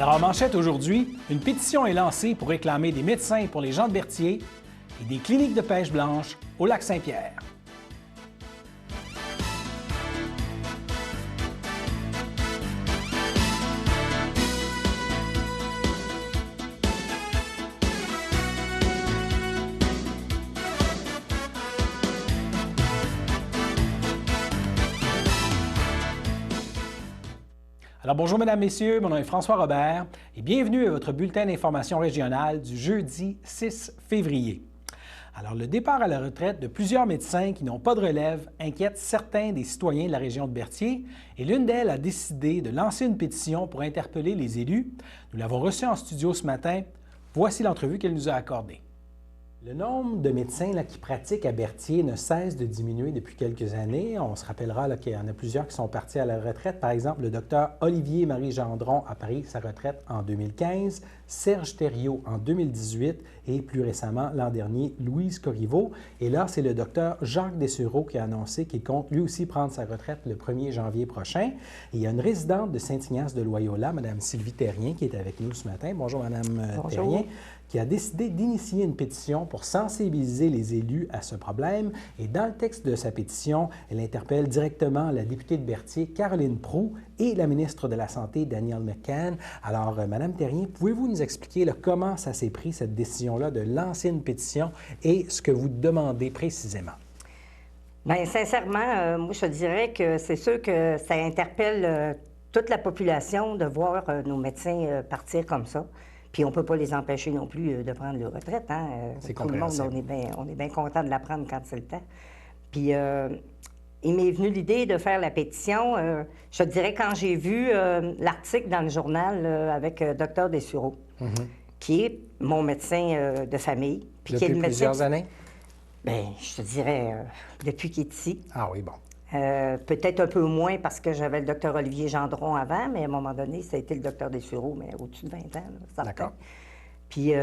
Alors, en manchette aujourd'hui, une pétition est lancée pour réclamer des médecins pour les gens de Berthier et des cliniques de pêche blanche au lac Saint-Pierre. Alors bonjour mesdames, messieurs, mon nom est François Robert et bienvenue à votre bulletin d'information régionale du jeudi 6 février. Alors le départ à la retraite de plusieurs médecins qui n'ont pas de relève inquiète certains des citoyens de la région de Berthier et l'une d'elles a décidé de lancer une pétition pour interpeller les élus. Nous l'avons reçue en studio ce matin. Voici l'entrevue qu'elle nous a accordée. Le nombre de médecins qui pratiquent à Berthier ne cesse de diminuer depuis quelques années. On se rappellera qu'il y en a plusieurs qui sont partis à la retraite. Par exemple, le docteur Olivier-Marie Gendron a pris sa retraite en 2015, Serge Thériault en 2018 et plus récemment, l'an dernier, Louise Corriveau. Et là, c'est le docteur Jacques Dessureau qui a annoncé qu'il compte lui aussi prendre sa retraite le 1er janvier prochain. Et il y a une résidente de Saint-Ignace de Loyola, Mme Sylvie Terrien, qui est avec nous ce matin. Bonjour, Mme Terrien, qui a décidé d'initier une pétition pour sensibiliser les élus à ce problème. Et dans le texte de sa pétition, elle interpelle directement la députée de Berthier, Caroline Proulx, et la ministre de la Santé, Danielle McCann. Alors, Mme Terrien, pouvez-vous nous expliquer comment ça s'est pris, cette décision-là, de lancer une pétition et ce que vous demandez précisément? Bien, sincèrement, moi, je dirais que c'est sûr que ça interpelle toute la population de voir nos médecins partir comme ça. Puis on ne peut pas les empêcher non plus de prendre leur retraite. Hein? C'est tout le monde, on est bien content de la prendre quand c'est le temps. Puis il m'est venu l'idée de faire la pétition. Je te dirais, quand j'ai vu l'article dans le journal avec Dr Dessureau, qui est mon médecin de famille. Puis Depuis qui est le médecin plusieurs années? Bien, je te dirais, depuis qu'il est ici. Ah oui, bon. Peut-être un peu moins parce que j'avais le docteur Olivier Gendron avant, mais à un moment donné, ça a été le docteur Dessureau, mais au-dessus de 20 ans. D'accord. Puis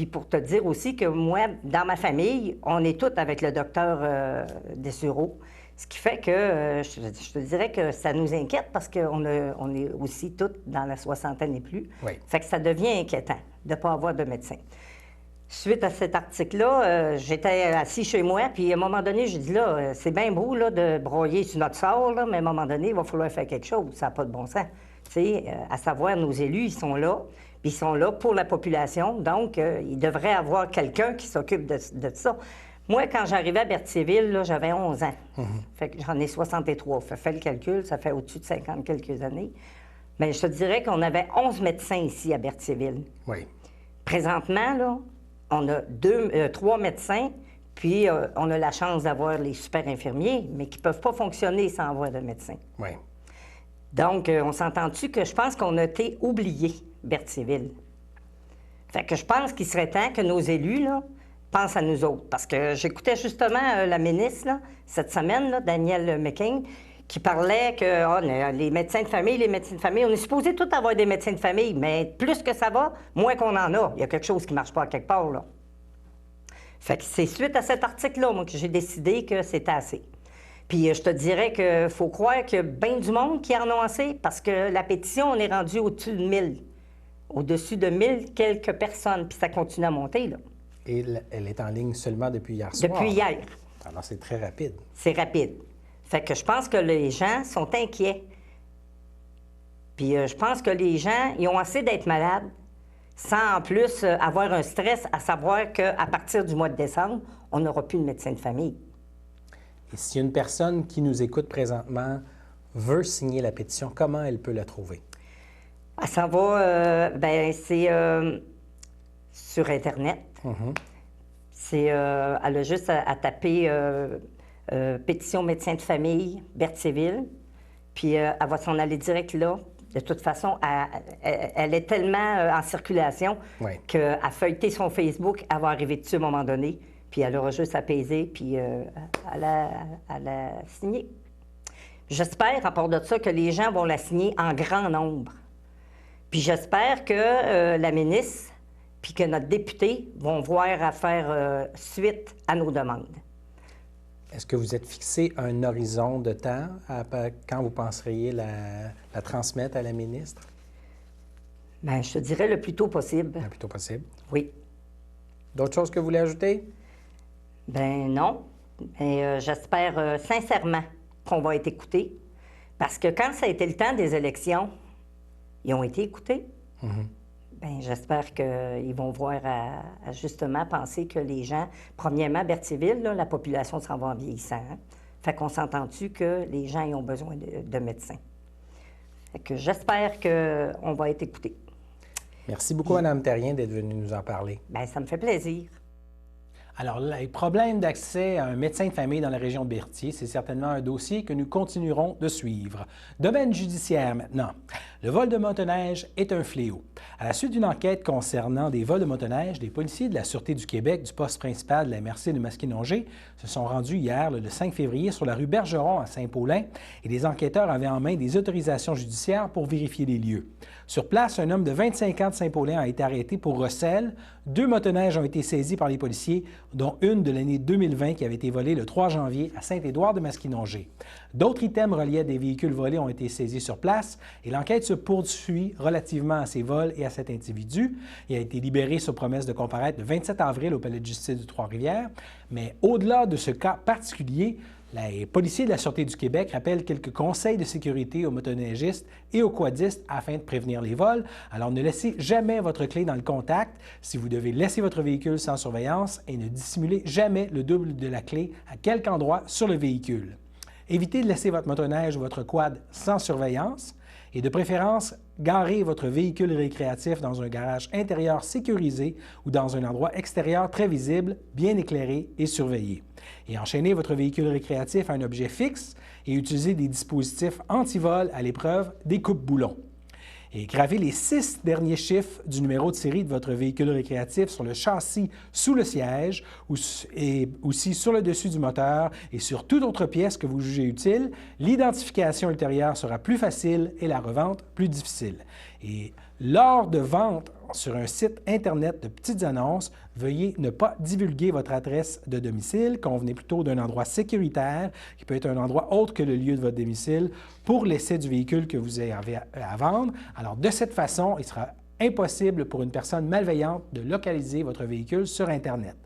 pour te dire aussi que moi, dans ma famille, on est tous avec le docteur Dessureau, ce qui fait que je te dirais que ça nous inquiète parce qu'on est aussi tous dans la soixantaine et plus. Oui. Fait que ça devient inquiétant de ne pas avoir de médecin. Suite à cet article-là, j'étais assis chez moi, puis à un moment donné, j'ai dit, là, c'est bien beau là, de broyer sur notre sort, là, mais à un moment donné, il va falloir faire quelque chose. Ça n'a pas de bon sens. Tu sais, à savoir, nos élus, ils sont là, puis ils sont là pour la population, donc il devrait y avoir quelqu'un qui s'occupe de ça. Moi, quand j'arrivais à Berthierville, j'avais 11 ans. Fait que j'en ai 63. Fais le calcul, ça fait au-dessus de 50 quelques années. Mais je te dirais qu'on avait 11 médecins ici à Berthierville. Oui. Présentement, là, on a 3 médecins, puis on a la chance d'avoir les super infirmiers, mais qui ne peuvent pas fonctionner sans avoir de médecin. Oui. Donc, on s'entend-tu que je pense qu'on a été oubliés, Berthierville. Fait que je pense qu'il serait temps que nos élus, là, pensent à nous autres. Parce que j'écoutais justement la ministre, là, cette semaine, là, Danielle McCann, qui parlait que les médecins de famille, on est supposé tous avoir des médecins de famille, mais plus que ça va, moins qu'on en a. Il y a quelque chose qui ne marche pas à quelque part, là. Fait que c'est suite à cet article-là, moi, que j'ai décidé que c'était assez. Puis je te dirais qu'il faut croire qu'il y a bien du monde qui en ont assez, parce que la pétition, on est rendu au-dessus de 1000. Au-dessus de 1000 quelques personnes, puis ça continue à monter, là. Et elle est en ligne seulement depuis hier soir? Depuis hier. Alors, c'est très rapide. C'est rapide. Fait que je pense que les gens sont inquiets. Puis je pense que les gens, ils ont assez d'être malades sans en plus avoir un stress à savoir qu'à partir du mois de décembre, on n'aura plus de médecin de famille. Et si une personne qui nous écoute présentement veut signer la pétition, comment elle peut la trouver? Ça va, c'est sur Internet. Elle a juste à taper pétition médecin de famille, Berthierville, puis elle va s'en aller direct là. De toute façon, elle est tellement en circulation qu'à feuilleter son Facebook, elle va arriver dessus à un moment donné, puis elle aura juste à peser, puis à la signer. J'espère, à part de ça, que les gens vont la signer en grand nombre. Puis j'espère que la ministre puis que notre député vont voir à faire suite à nos demandes. Est-ce que vous êtes fixé un horizon de temps quand vous penseriez la transmettre à la ministre? Bien, je te dirais le plus tôt possible. Le plus tôt possible. Oui. D'autres choses que vous voulez ajouter? Ben non. Mais j'espère sincèrement qu'on va être écoutés. Parce que quand ça a été le temps des élections, ils ont été écoutés. Bien, j'espère qu'ils vont voir à justement penser que les gens... Premièrement, Berthierville, là, la population s'en va en vieillissant. Hein? Fait qu'on s'entend-tu que les gens y ont besoin de médecins. Fait que j'espère qu'on va être écoutés. Merci beaucoup, Mme Terrien, d'être venue nous en parler. Bien, ça me fait plaisir. Alors, les problèmes d'accès à un médecin de famille dans la région de Berthier, c'est certainement un dossier que nous continuerons de suivre. Domaine judiciaire maintenant. Le vol de motoneige est un fléau. À la suite d'une enquête concernant des vols de motoneige, des policiers de la Sûreté du Québec du poste principal de la MRC de Masquinongé se sont rendus hier, le 5 février, sur la rue Bergeron à Saint-Paulin et les enquêteurs avaient en main des autorisations judiciaires pour vérifier les lieux. Sur place, un homme de 25 ans de Saint-Paulin a été arrêté pour recel. 2 motoneiges ont été saisis par les policiers, dont une de l'année 2020 qui avait été volée le 3 janvier à Saint-Édouard de Masquinongé. D'autres items reliés à des véhicules volés ont été saisis sur place et l'enquête se poursuit relativement à ces vols et à cet individu. Il a été libéré sur promesse de comparaître le 27 avril au Palais de justice de Trois-Rivières. Mais au-delà de ce cas particulier, les policiers de la Sûreté du Québec rappellent quelques conseils de sécurité aux motoneigistes et aux quadistes afin de prévenir les vols. Alors, ne laissez jamais votre clé dans le contact si vous devez laisser votre véhicule sans surveillance et ne dissimulez jamais le double de la clé à quelque endroit sur le véhicule. Évitez de laisser votre motoneige ou votre quad sans surveillance et de préférence, garez votre véhicule récréatif dans un garage intérieur sécurisé ou dans un endroit extérieur très visible, bien éclairé et surveillé. Et enchaînez votre véhicule récréatif à un objet fixe et utilisez des dispositifs anti-vol à l'épreuve des coupe-boulons. Et gravez les 6 derniers chiffres du numéro de série de votre véhicule récréatif sur le châssis sous le siège et aussi sur le dessus du moteur et sur toute autre pièce que vous jugez utile. L'identification ultérieure sera plus facile et la revente plus difficile. Et lors de vente sur un site Internet de petites annonces, veuillez ne pas divulguer votre adresse de domicile. Convenez plutôt d'un endroit sécuritaire, qui peut être un endroit autre que le lieu de votre domicile, pour l'essai du véhicule que vous avez à vendre. Alors, de cette façon, il sera impossible pour une personne malveillante de localiser votre véhicule sur Internet.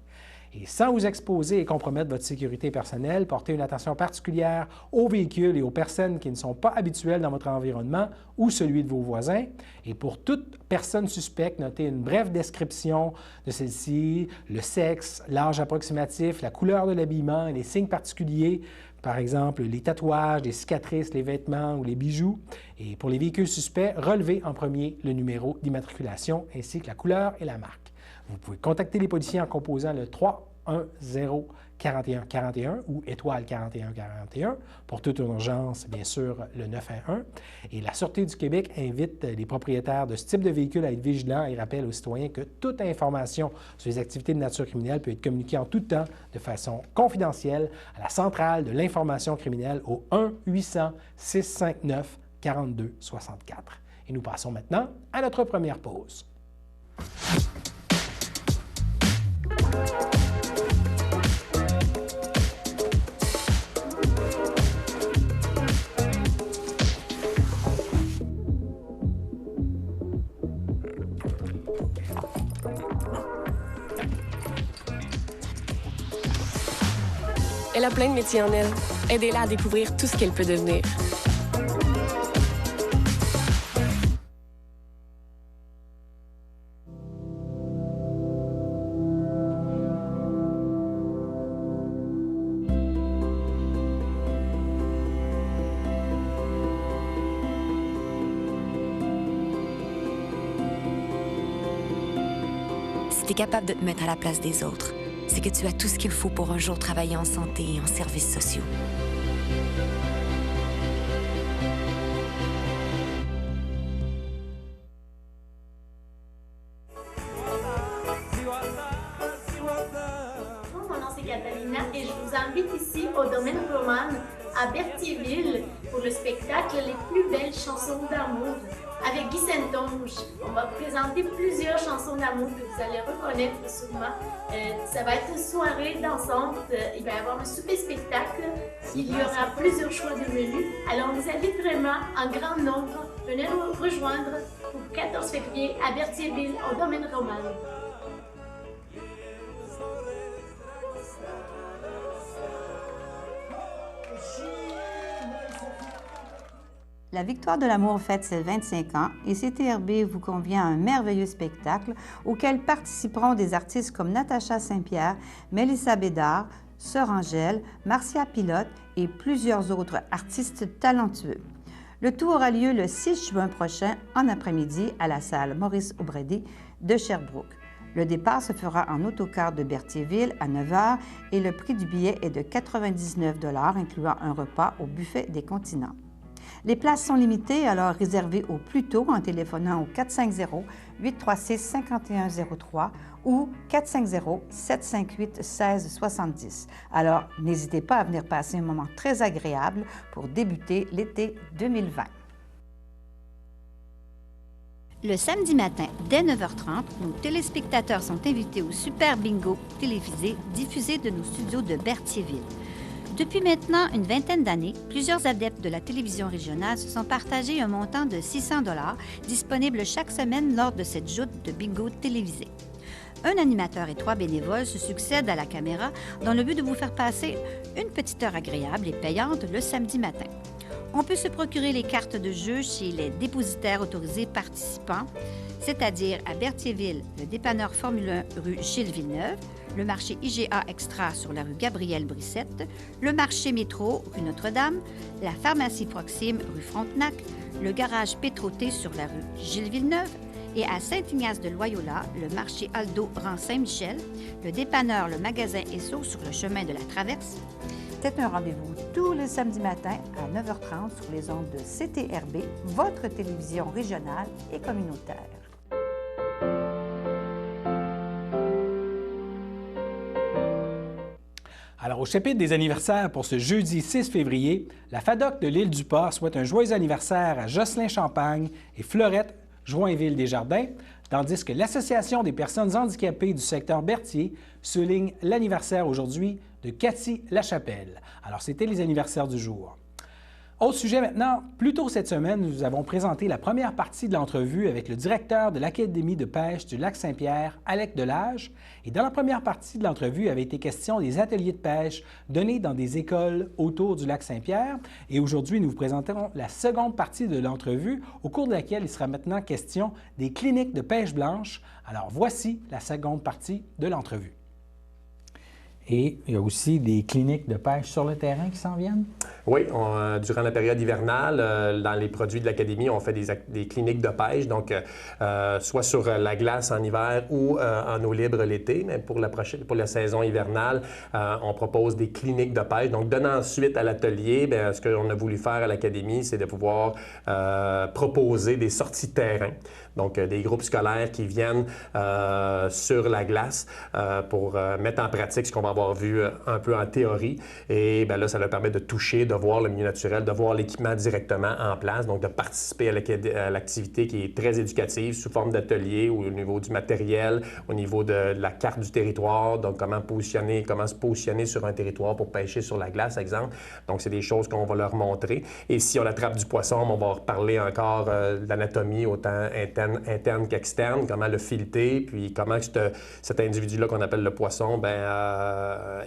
Et sans vous exposer et compromettre votre sécurité personnelle, portez une attention particulière aux véhicules et aux personnes qui ne sont pas habituelles dans votre environnement ou celui de vos voisins. Et pour toute personne suspecte, notez une brève description de celle-ci, le sexe, l'âge approximatif, la couleur de l'habillement et les signes particuliers, par exemple les tatouages, les cicatrices, les vêtements ou les bijoux. Et pour les véhicules suspects, relevez en premier le numéro d'immatriculation ainsi que la couleur et la marque. Vous pouvez contacter les policiers en composant le 310-4141 ou étoile 4141 pour toute urgence, bien sûr, le 911. Et la Sûreté du Québec invite les propriétaires de ce type de véhicule à être vigilants et rappelle aux citoyens que toute information sur les activités de nature criminelle peut être communiquée en tout temps de façon confidentielle à la centrale de l'information criminelle au 1-800-659-4264. Et nous passons maintenant à notre première pause. Elle a plein de métiers en elle. Aidez-la à découvrir tout ce qu'elle peut devenir. Si tu es capable de te mettre à la place des autres, c'est que tu as tout ce qu'il faut pour un jour travailler en santé et en services sociaux. Mon nom c'est Catalina et je vous invite ici au domaine Roman à Berthierville pour le spectacle Les plus belles chansons d'amour avec Guy Saintonge. On va présenter plusieurs chansons d'amour que vous allez reconnaître sûrement. Ça va être une soirée dansante, il va y avoir un souper spectacle, il y aura plusieurs choix de menus. Alors on vous invite vraiment en grand nombre, venez nous rejoindre pour 14 février à Berthierville, au domaine roman. La Victoire de l'amour fête ses 25 ans et CTRB vous convie à un merveilleux spectacle auquel participeront des artistes comme Natacha Saint-Pierre, Mélissa Bédard, Sœur Angèle, Marcia Pilote et plusieurs autres artistes talentueux. Le tout aura lieu le 6 juin prochain en après-midi à la salle Maurice O'Brady de Sherbrooke. Le départ se fera en autocar de Berthierville à 9 h et le prix du billet est de 99 $, incluant un repas au buffet des continents. Les places sont limitées, alors réservez au plus tôt en téléphonant au 450-836-5103 ou 450-758-1670. Alors, n'hésitez pas à venir passer un moment très agréable pour débuter l'été 2020. Le samedi matin, dès 9h30, nos téléspectateurs sont invités au Super Bingo télévisé diffusé de nos studios de Berthierville. Depuis maintenant une vingtaine d'années, plusieurs adeptes de la télévision régionale se sont partagés un montant de 600 $ disponible chaque semaine lors de cette joute de bingo télévisé. Un animateur et 3 bénévoles se succèdent à la caméra dans le but de vous faire passer une petite heure agréable et payante le samedi matin. On peut se procurer les cartes de jeu chez les dépositaires autorisés participants, c'est-à-dire à Berthierville, le dépanneur Formule 1 rue Gilles Villeneuve, le marché IGA Extra sur la rue Gabrielle-Brissette, le marché Métro rue Notre-Dame, la pharmacie Proxime rue Frontenac, le garage Pétroté sur la rue Gilles Villeneuve et à Saint-Ignace-de-Loyola, le marché Aldo rang Saint-Michel, le dépanneur Le Magasin Esso sur le chemin de la Traverse. C'est un rendez-vous tous les samedis matins à 9h30 sur les ondes de CTRB, votre télévision régionale et communautaire. Alors, au chapitre des anniversaires pour ce jeudi 6 février, la FADOC de l'Île-du-Pas souhaite un joyeux anniversaire à Jocelyn Champagne et Fleurette Joinville-Desjardins, tandis que l'Association des personnes handicapées du secteur Berthier souligne l'anniversaire aujourd'hui de Cathy Lachapelle. Alors, c'était les anniversaires du jour. Autre sujet maintenant, plus tôt cette semaine, nous avons présenté la première partie de l'entrevue avec le directeur de l'Académie de pêche du Lac-Saint-Pierre, Alec Delage. Et dans la première partie de l'entrevue avait été question des ateliers de pêche donnés dans des écoles autour du Lac-Saint-Pierre. Et aujourd'hui, nous vous présenterons la seconde partie de l'entrevue, au cours de laquelle il sera maintenant question des cliniques de pêche blanche. Alors voici la seconde partie de l'entrevue. Et il y a aussi des cliniques de pêche sur le terrain qui s'en viennent? Oui, durant la période hivernale, dans les produits de l'Académie, on fait des cliniques de pêche, donc soit sur la glace en hiver ou en eau libre l'été. Mais pour la saison hivernale, on propose des cliniques de pêche. Donc, donnant suite à l'atelier, ce qu'on a voulu faire à l'Académie, c'est de pouvoir proposer des sorties de terrain. Donc, des groupes scolaires qui viennent sur la glace pour mettre en pratique ce qu'on va avoir vu un peu en théorie. Et bien là, ça leur permet de toucher, de voir le milieu naturel, de voir l'équipement directement en place, donc de participer à l'activité qui est très éducative sous forme d'atelier ou au niveau du matériel, au niveau de la carte du territoire, donc comment se positionner sur un territoire pour pêcher sur la glace, exemple. Donc, c'est des choses qu'on va leur montrer. Et si on attrape du poisson, on va reparler encore de l'anatomie autant interne qu'externe, comment le fileter, puis comment cet individu-là qu'on appelle le poisson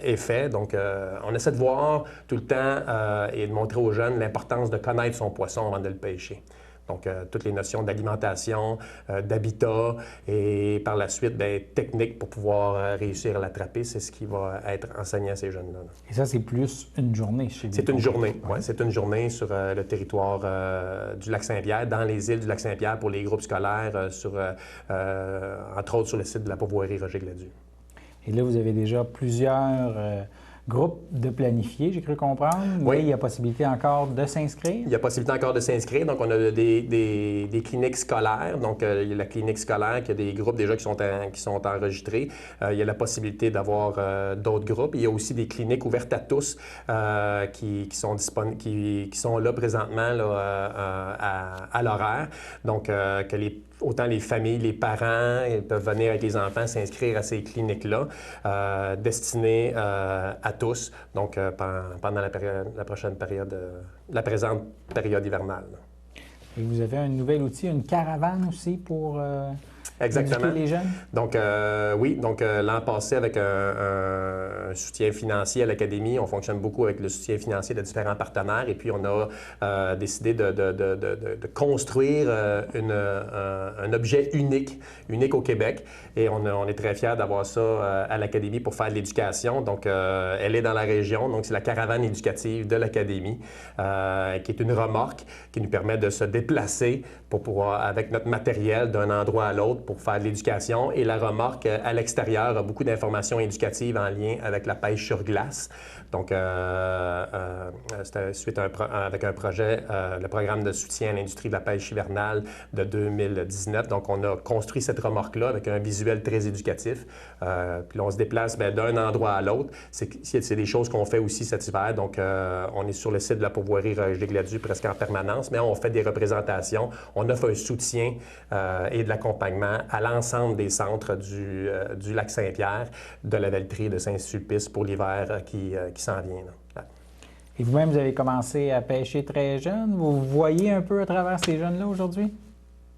est fait. Donc, on essaie de voir tout le temps et de montrer aux jeunes l'importance de connaître son poisson avant de le pêcher. Donc, toutes les notions d'alimentation, d'habitat et par la suite, technique pour pouvoir réussir à l'attraper, c'est ce qui va être enseigné à ces jeunes-là. Et ça, c'est plus une journée chez vous? C'est une journée, oui. C'est une journée sur le territoire du Lac-Saint-Pierre, dans les îles du Lac-Saint-Pierre pour les groupes scolaires, entre autres sur le site de la pourvoirie Roger-Gladu. Et là, vous avez déjà plusieurs groupes de planifiés, j'ai cru comprendre. Oui. Il y a possibilité encore de s'inscrire? Il y a possibilité encore de s'inscrire. Donc, on a des cliniques scolaires. Donc, il y a la clinique scolaire, qui a des groupes déjà qui sont enregistrés. Il y a la possibilité d'avoir d'autres groupes. Il y a aussi des cliniques ouvertes à tous qui sont là présentement là, à l'horaire. Donc, autant les familles, les parents peuvent venir avec les enfants s'inscrire à ces cliniques-là, destinées à tous, donc pendant la présente période hivernale. Et vous avez un nouvel outil, une caravane aussi pour Exactement. éduquer les jeunes? Donc, oui. Donc, l'an passé, avec un soutien financier à l'Académie, on fonctionne beaucoup avec le soutien financier de différents partenaires. Et puis, on a décidé de construire un objet unique au Québec. Et on est très fiers d'avoir ça à l'Académie pour faire de l'éducation. Donc, elle est dans la région. Donc, c'est la caravane éducative de l'Académie, qui est une remorque qui nous permet de se déplacer pour pouvoir, avec notre matériel d'un endroit à l'autre, pour faire de l'éducation. Et la remorque à l'extérieur a beaucoup d'informations éducatives en lien avec la pêche sur glace. Donc, c'était suite avec un projet, le programme de soutien à l'industrie de la pêche hivernale de 2019. Donc, on a construit cette remorque-là avec un visuel très éducatif. Puis là, on se déplace d'un endroit à l'autre. C'est des choses qu'on fait aussi cet hiver. Donc, on est sur le site de la pourvoirie Roche-des-Gladieux presque en permanence, mais on fait des représentations. On offre un soutien et de l'accompagnement à l'ensemble des centres du lac Saint-Pierre, de la Velletrie de Saint-Sulpice pour l'hiver qui s'en vient. Là. Et vous-même, vous avez commencé à pêcher très jeune. Vous voyez un peu à travers ces jeunes-là aujourd'hui?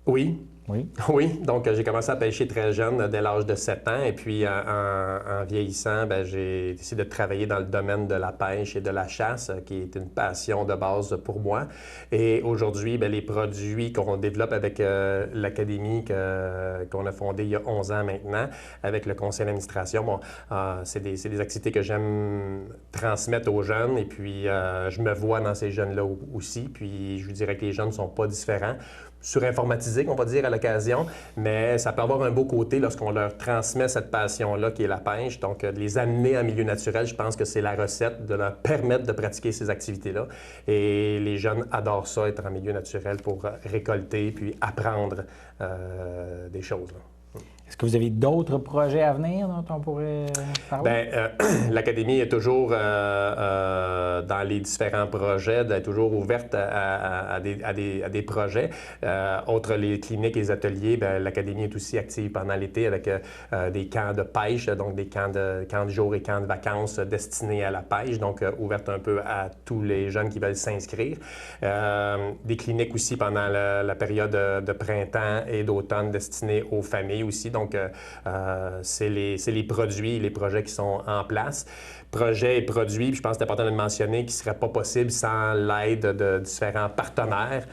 Oui. Oui. Oui, donc j'ai commencé à pêcher très jeune, dès l'âge de 7 ans. Et puis, en vieillissant, j'ai décidé de travailler dans le domaine de la pêche et de la chasse, qui est une passion de base pour moi. Et aujourd'hui, les produits qu'on développe avec l'Académie qu'on a fondée il y a 11 ans maintenant, avec le conseil d'administration, c'est des activités que j'aime transmettre aux jeunes. Et puis, je me vois dans ces jeunes-là aussi. Puis, je vous dirais que les jeunes ne sont pas différents. Surinformatisés, on va dire, à l'occasion, mais ça peut avoir un beau côté lorsqu'on leur transmet cette passion-là qui est la pêche. Donc, de les amener en milieu naturel, je pense que c'est la recette, de leur permettre de pratiquer ces activités-là. Et les jeunes adorent ça, être en milieu naturel pour récolter puis apprendre des choses. Là. Est-ce que vous avez d'autres projets à venir dont on pourrait parler? L'Académie est toujours dans les différents projets, elle est toujours ouverte à des projets. Outre les cliniques et les ateliers, l'Académie est aussi active pendant l'été avec des camps de pêche, donc des camps de jour et camps de vacances destinés à la pêche, donc ouverte un peu à tous les jeunes qui veulent s'inscrire. Des cliniques aussi pendant la période de printemps et d'automne destinées aux familles aussi. Donc, c'est les produits, les projets qui sont en place. Projets et produits, puis je pense que c'est important de le mentionner, qui ne seraient pas possibles sans l'aide de différents partenaires,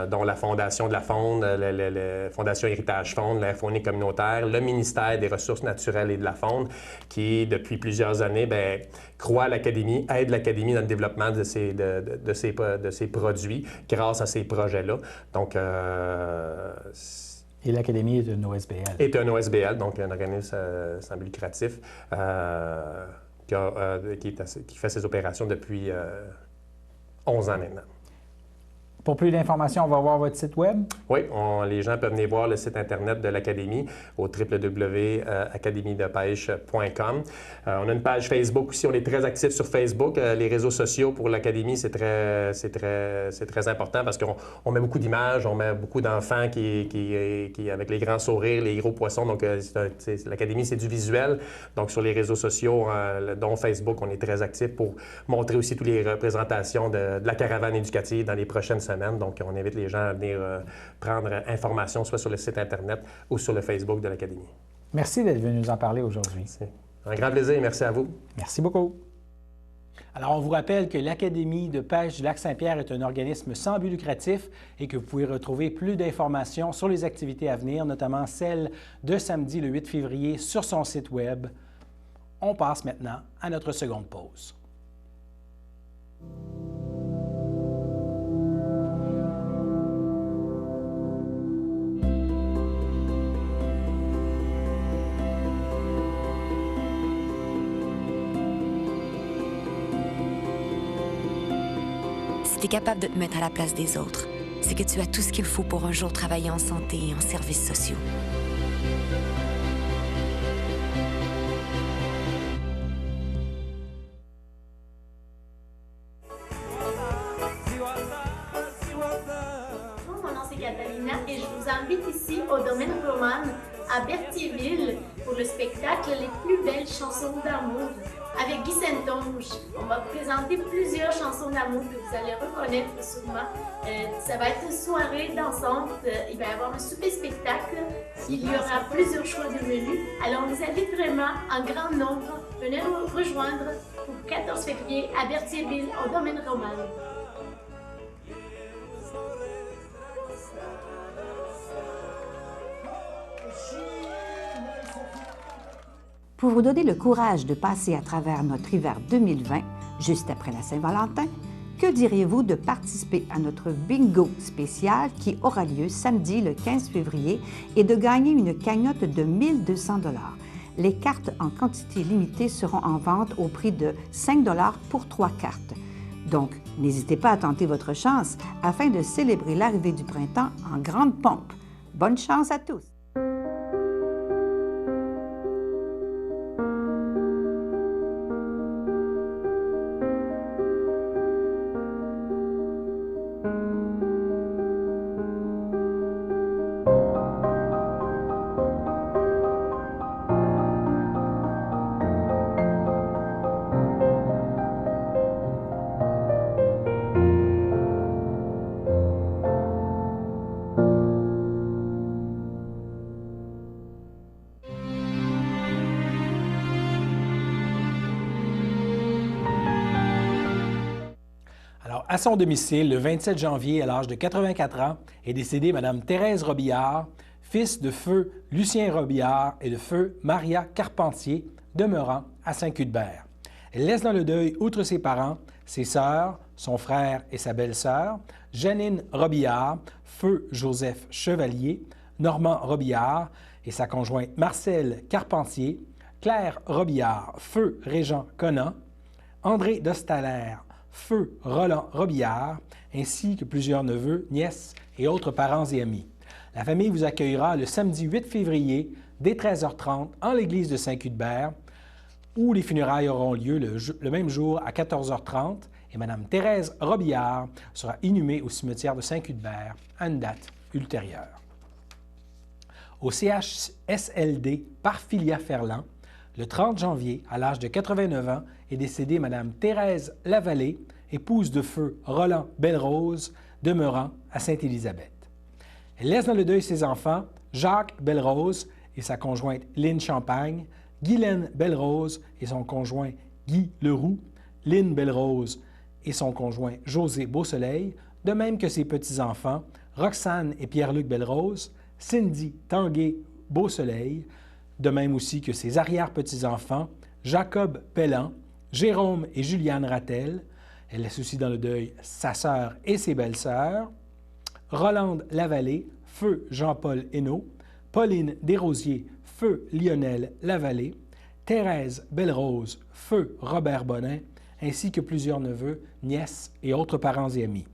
dont la Fondation de la Faune, la Fondation Héritage Faune, la Faune communautaire, le ministère des Ressources naturelles et de la Faune, qui, depuis plusieurs années, croit à l'Académie, aide l'Académie dans le développement de ses produits grâce à ces projets-là. Donc, et l'Académie est une OSBL. Est un OSBL, donc un organisme sans but lucratif qui fait ses opérations depuis 11 ans maintenant. Pour plus d'informations, on va voir votre site web. Oui, les gens peuvent venir voir le site Internet de l'Académie au www.academiedepêche.com. On a une page Facebook aussi. On est très actifs sur Facebook. Les réseaux sociaux pour l'Académie, c'est très important parce qu'on met beaucoup d'images, on met beaucoup d'enfants qui avec les grands sourires, les gros poissons. Donc, l'Académie, c'est du visuel. Donc, sur les réseaux sociaux, dont Facebook, on est très actifs pour montrer aussi toutes les représentations de la caravane éducative dans les prochaines semaines. Donc, on invite les gens à venir prendre information, soit sur le site Internet ou sur le Facebook de l'Académie. Merci d'être venu nous en parler aujourd'hui. C'est un grand plaisir et merci à vous. Merci beaucoup. Alors, on vous rappelle que l'Académie de pêche du Lac-Saint-Pierre est un organisme sans but lucratif et que vous pouvez retrouver plus d'informations sur les activités à venir, notamment celle de samedi le 8 février sur son site Web. On passe maintenant à notre seconde pause. Si tu es capable de te mettre à la place des autres, c'est que tu as tout ce qu'il faut pour un jour travailler en santé et en services sociaux. Bonjour, mon nom c'est Catalina et je vous invite ici au domaine Roman à Berthierville pour le spectacle Les plus belles chansons d'amour. Avec Guy Saint-Onge, on va présenter plusieurs chansons d'amour que vous allez reconnaître sûrement. Ça va être une soirée dansante, il va y avoir un souper spectacle, il y aura plusieurs choix de menus. Alors on vous invite vraiment en grand nombre, venez nous rejoindre pour le 14 février à Berthierville au Domaine Roman. Pour vous donner le courage de passer à travers notre hiver 2020, juste après la Saint-Valentin, que diriez-vous de participer à notre bingo spécial qui aura lieu samedi le 15 février et de gagner une cagnotte de 1 200 $? Les cartes en quantité limitée seront en vente au prix de 5 $ pour 3 cartes. Donc, n'hésitez pas à tenter votre chance afin de célébrer l'arrivée du printemps en grande pompe. Bonne chance à tous! À son domicile, le 27 janvier, à l'âge de 84 ans, est décédée Mme Thérèse Robillard, fils de feu Lucien Robillard et de feu Maria Carpentier, demeurant à Saint-Cuthbert. Elle laisse dans le deuil, outre ses parents, ses sœurs, son frère et sa belle-sœur, Janine Robillard, feu Joseph Chevalier, Normand Robillard et sa conjointe Marcelle Carpentier, Claire Robillard, feu Régent Conant, André Dostaler, feu Roland Robillard, ainsi que plusieurs neveux, nièces et autres parents et amis. La famille vous accueillera le samedi 8 février dès 13h30 en l'église de Saint-Cuthbert, où les funérailles auront lieu le même jour à 14h30 et Mme Thérèse Robillard sera inhumée au cimetière de Saint-Cuthbert à une date ultérieure. Au CHSLD Parfilia-Ferland, le 30 janvier, à l'âge de 89 ans, est décédée Mme Thérèse Lavallée, épouse de feu Roland Belrose, demeurant à Sainte-Élisabeth. Elle laisse dans le deuil ses enfants, Jacques Belrose et sa conjointe Lynne Champagne, Guylaine Belrose et son conjoint Guy Leroux, Lynne Belrose et son conjoint José Beausoleil, de même que ses petits-enfants, Roxane et Pierre-Luc Belrose, Cindy Tanguay Beausoleil, de même aussi que ses arrière-petits-enfants, Jacob Pellan, Jérôme et Juliane Rattel. Elle laisse aussi dans le deuil sa sœur et ses belles-sœurs, Rolande Lavallée, feu Jean-Paul Hainaut, Pauline Desrosiers, feu Lionel Lavallée, Thérèse Belrose, feu Robert Bonin, ainsi que plusieurs neveux, nièces et autres parents et amis.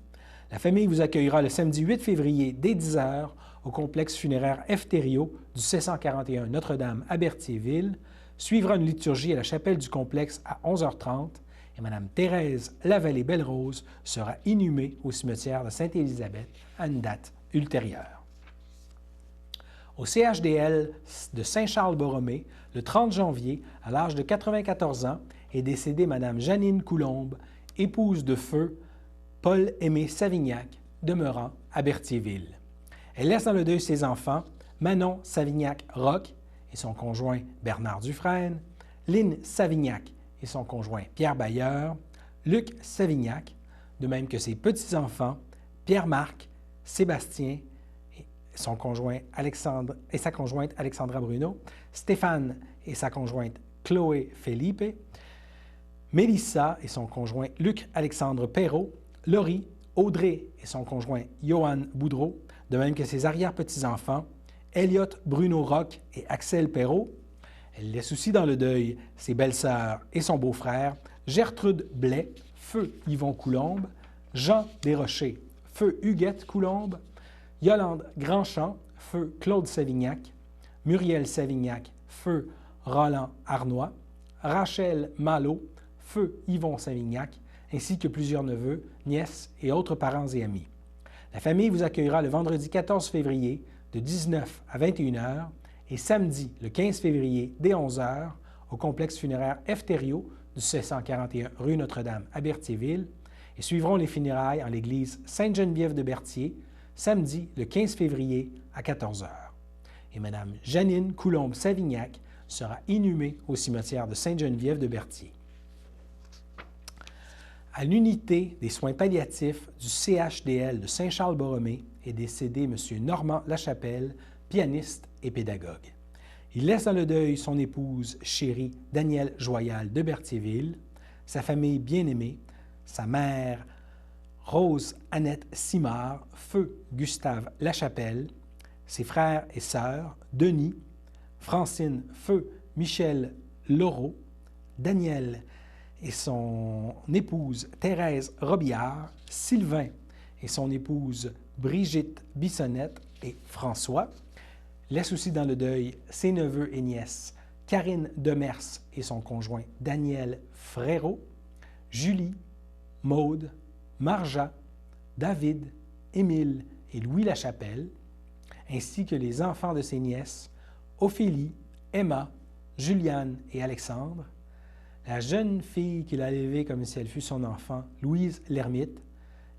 La famille vous accueillera le samedi 8 février dès 10h au complexe funéraire Efterio du 741 Notre-Dame à Berthierville. Suivra une liturgie à la chapelle du complexe à 11h30 et Mme Thérèse Lavallée-Belrose sera inhumée au cimetière de Sainte-Élisabeth à une date ultérieure. Au CHDL de Saint-Charles-Borromée, le 30 janvier, à l'âge de 94 ans, est décédée Mme Janine Coulombe, épouse de feu Paul-Aimé Savignac, demeurant à Berthierville. Elle laisse dans le deuil ses enfants, Manon Savignac-Roch et son conjoint Bernard Dufresne, Lynne Savignac et son conjoint Pierre Bailleur, Luc Savignac, de même que ses petits-enfants, Pierre-Marc, Sébastien et sa conjointe Alexandra Bruno, Stéphane et sa conjointe Chloé Felipe, Mélissa et son conjoint Luc-Alexandre Perrault, Laurie, Audrey et son conjoint Johan Boudreau, de même que ses arrière-petits-enfants, Elliot Bruno Roch et Axel Perrault. Elle laisse aussi dans le deuil ses belles-sœurs et son beau-frère, Gertrude Blais, feu Yvon Coulombe, Jean Desrochers, feu Huguette Coulombe, Yolande Grandchamp, feu Claude Savignac, Muriel Savignac, feu Roland Arnois, Rachel Malo, feu Yvon Savignac, ainsi que plusieurs neveux, nièces et autres parents et amis. La famille vous accueillera le vendredi 14 février de 19 à 21h et samedi, le 15 février, dès 11 h, au complexe funéraire F. Thériault du 741 rue Notre-Dame à Berthierville, et suivront les funérailles en l'église Sainte-Geneviève de Berthier, samedi, le 15 février à 14 h. Et Mme Janine Coulombe-Savignac sera inhumée au cimetière de Sainte-Geneviève de Berthier. À l'unité des soins palliatifs du CHDL de Saint-Charles-Borromée est décédé M. Normand Lachapelle, pianiste et pédagogue. Il laisse dans le deuil son épouse chérie Danielle Joyal de Berthierville, sa famille bien-aimée, sa mère Rose-Annette Simard, feu Gustave Lachapelle, ses frères et sœurs Denis, Francine feu Michel Laureau, Danielle et son épouse Thérèse Robillard, Sylvain et son épouse Brigitte Bissonnette et François. Laisse aussi dans le deuil ses neveux et nièces Karine Demers et son conjoint Daniel Frérot, Julie, Maude, Marja, David, Émile et Louis Lachapelle, ainsi que les enfants de ses nièces Ophélie, Emma, Juliane et Alexandre, la jeune fille qu'il a élevée comme si elle fût son enfant, Louise Lermite,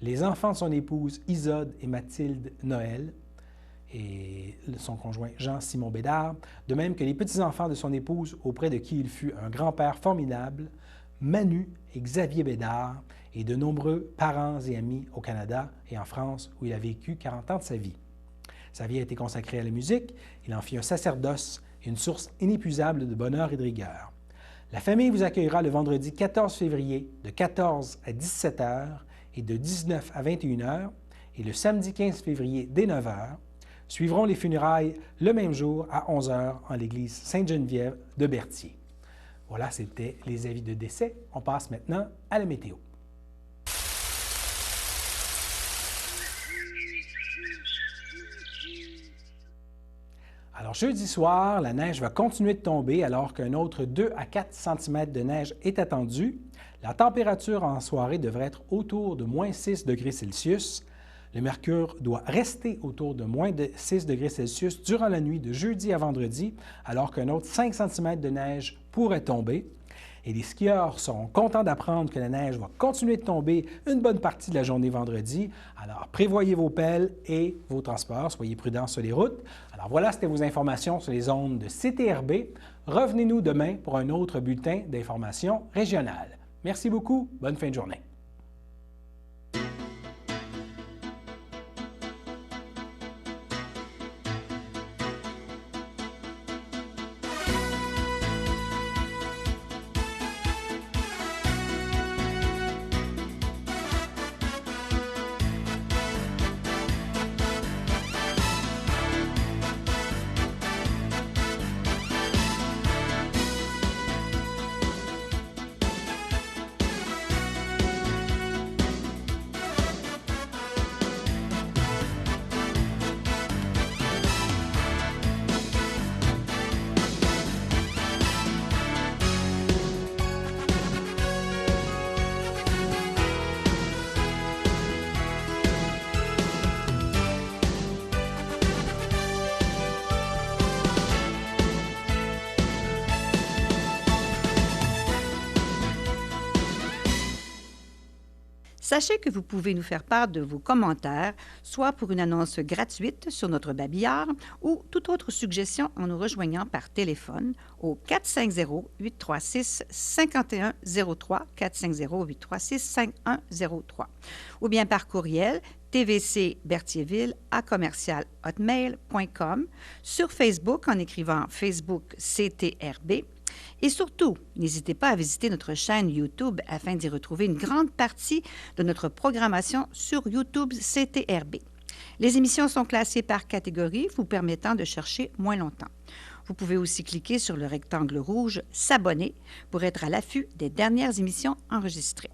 les enfants de son épouse Isode et Mathilde Noël, et son conjoint Jean-Simon Bédard, de même que les petits-enfants de son épouse auprès de qui il fut un grand-père formidable, Manu et Xavier Bédard, et de nombreux parents et amis au Canada et en France où il a vécu 40 ans de sa vie. Sa vie a été consacrée à la musique, il en fit un sacerdoce et une source inépuisable de bonheur et de rigueur. La famille vous accueillera le vendredi 14 février de 14 à 17 h et de 19 à 21 h et le samedi 15 février dès 9 h. Suivront les funérailles le même jour à 11 h en l'église Sainte-Geneviève de Berthier. Voilà, c'était les avis de décès. On passe maintenant à la météo. Alors, jeudi soir, la neige va continuer de tomber alors qu'un autre 2 à 4 cm de neige est attendu. La température en soirée devrait être autour de moins 6 degrés Celsius. Le mercure doit rester autour de moins de 6 degrés Celsius durant la nuit de jeudi à vendredi, alors qu'un autre 5 cm de neige pourrait tomber. Et les skieurs seront contents d'apprendre que la neige va continuer de tomber une bonne partie de la journée vendredi. Alors, prévoyez vos pelles et vos transports. Soyez prudents sur les routes. Alors voilà, c'était vos informations sur les ondes de CTRB. Revenez-nous demain pour un autre bulletin d'information régionale. Merci beaucoup. Bonne fin de journée. Sachez que vous pouvez nous faire part de vos commentaires, soit pour une annonce gratuite sur notre babillard ou toute autre suggestion en nous rejoignant par téléphone au 450-836-5103, 450-836-5103, ou bien par courriel tvcberthierville@hotmail.com, sur Facebook en écrivant Facebook CTRB. Et surtout, n'hésitez pas à visiter notre chaîne YouTube afin d'y retrouver une grande partie de notre programmation sur YouTube CTRB. Les émissions sont classées par catégorie, vous permettant de chercher moins longtemps. Vous pouvez aussi cliquer sur le rectangle rouge « S'abonner » pour être à l'affût des dernières émissions enregistrées.